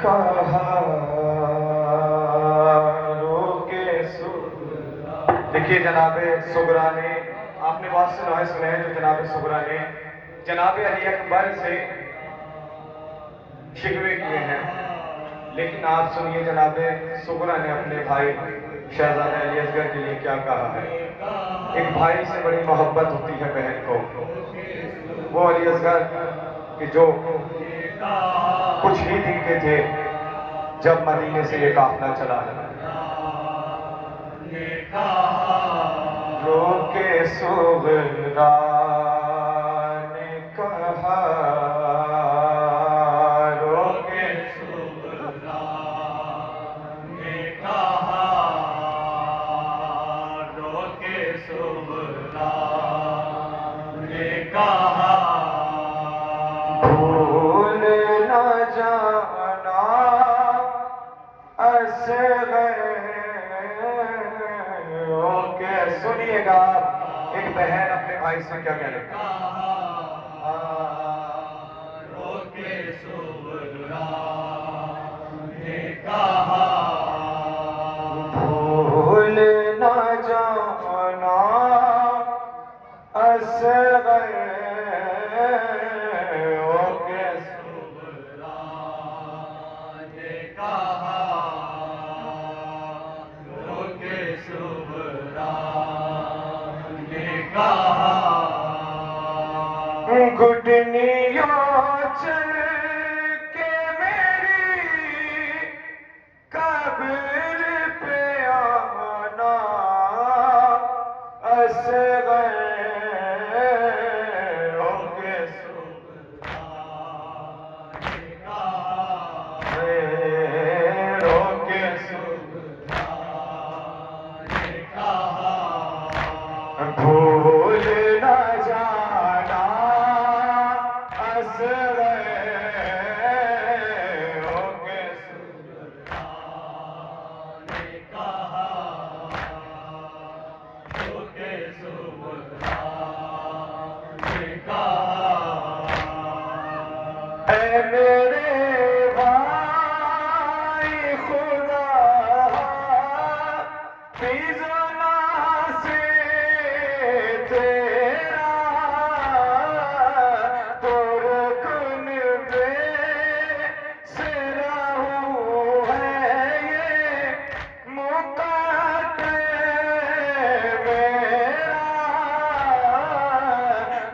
कहा रोके देखिए जनाबे सुगरा ने, आपने बहुत से नॉइस सुने हैं जो जनाबे सुगरा ने जनाबे अली अकबर से शिकवे किए हैं, लेकिन आप सुनिए जनाबे सुगरा ने अपने भाई शहजादा अली असगर के लिए क्या कहा है। एक भाई से बड़ी मोहब्बत होती है बहन को, वो अली असगर कि जो कुछ ही दिन के थे जब मदीने से ये काफिला चला है। रोके सुगरा ने कहा रोके सुगरा ने कहा रोके सुगरा ने कहा भूल न जाना असग़र। ओके सुनिएगा, एक बहन अपने भाई से क्या कह रही है। रोके सुगरा ने कहा भूल न जाना असग़र। ओके सुगरा ने कहा रोके सुगरा ने कहा घुटनियों चल के मेरी कब्र पे आना असग़र। रोके सुगरा ने कहा रोके सुगरा ने कहा भूल न जाना असग़र। रोके सुगरा ने कहा रोके सुगरा ने कहा ऐ मेरे भाई खुदा फिज़ना से तेरा पुरकुन बे से रहूं है ये मुक़द्दर मेरा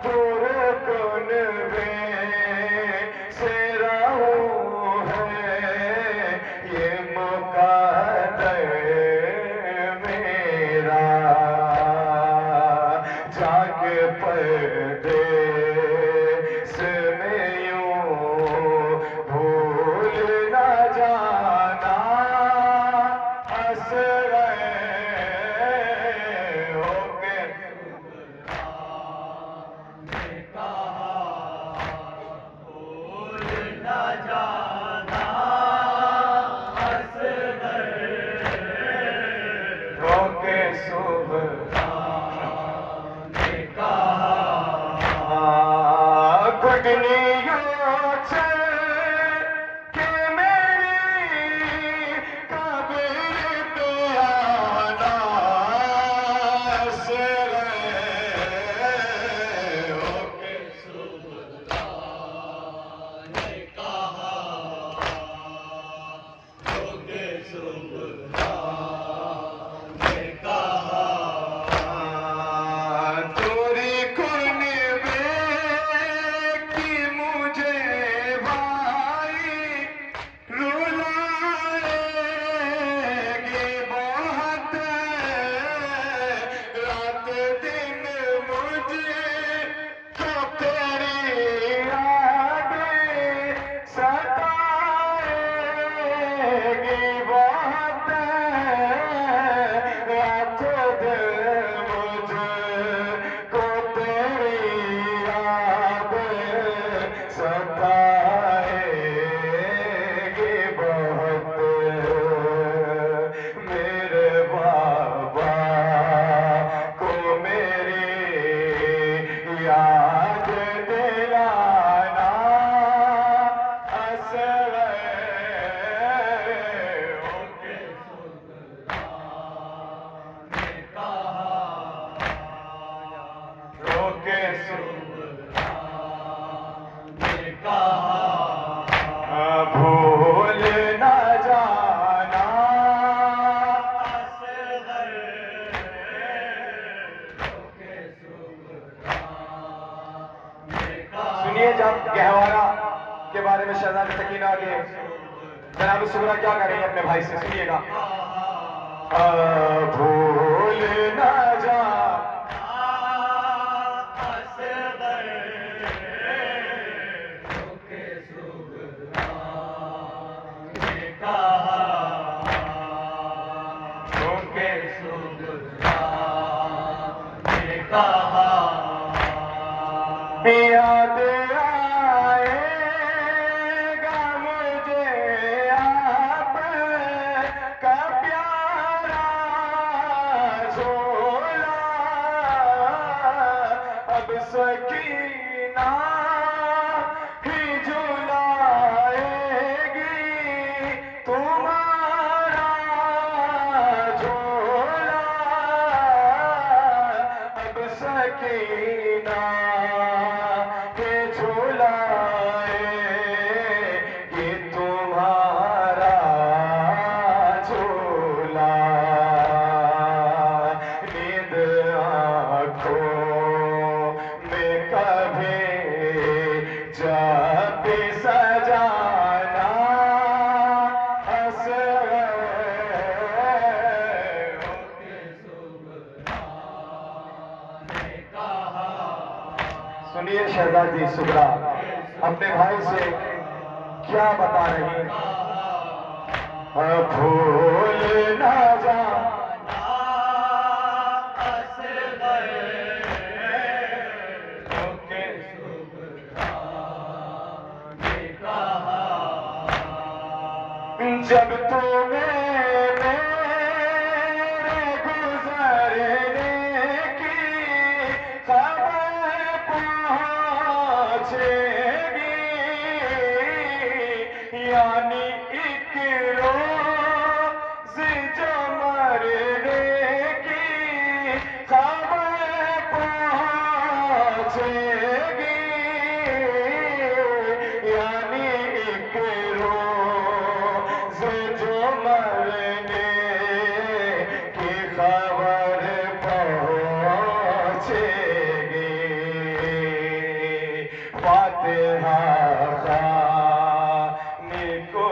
पुरकुन बे से रहूं है ये मुक़द्दर मेरा। जाके परदेस में यूं भूल न जाना असग़र। होके सुगरा ने कहा भूल न जाना असग़र। होके सुगरा ने कहा घुटनियों चल के मेरी कब्र पे आना असग़र। होके सुगरा ने कहा रोके सुगरा ने कहा तोरी कुनबे की मुझे भाई रुलाएगी बहुत रात दिन मुझे तो तेरी यादें सताएगी बहुत के बारे में शहजादी सकीना के जनाब सुगरा क्या करेंगे अपने भाई से, सुनिएगा। भूल ना जा याद आएगा मुझे आप का प्यारा झोला, अब सकीना ही झुलाएगी तुम्हारा झोला, अब सकीना सुनिए शहजादी सुगरा अपने भाई से क्या बता रही। भूल ना जा जब तुम्हें मेरे गुजरने की खबर पहुंचेगी, यानी एक रोज जो मरने की खबर पहुंचेगी, यानी एक जो मरने की खबर पहुंचेगी, फातिहा खानी को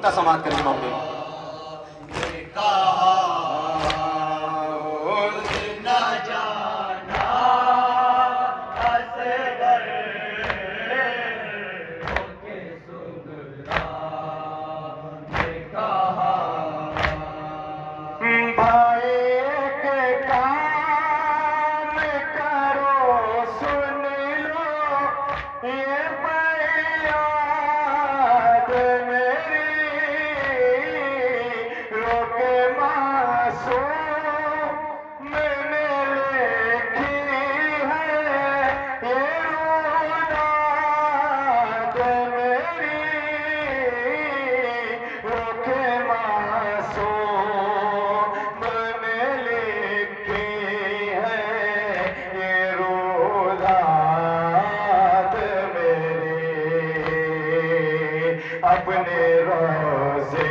का समाप्त करेंगे मौके। अपने रोज़े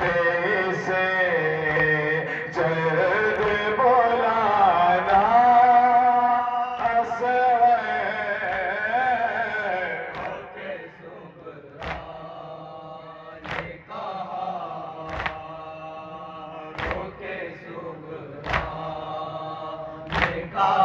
पे से जल्द बुलाना का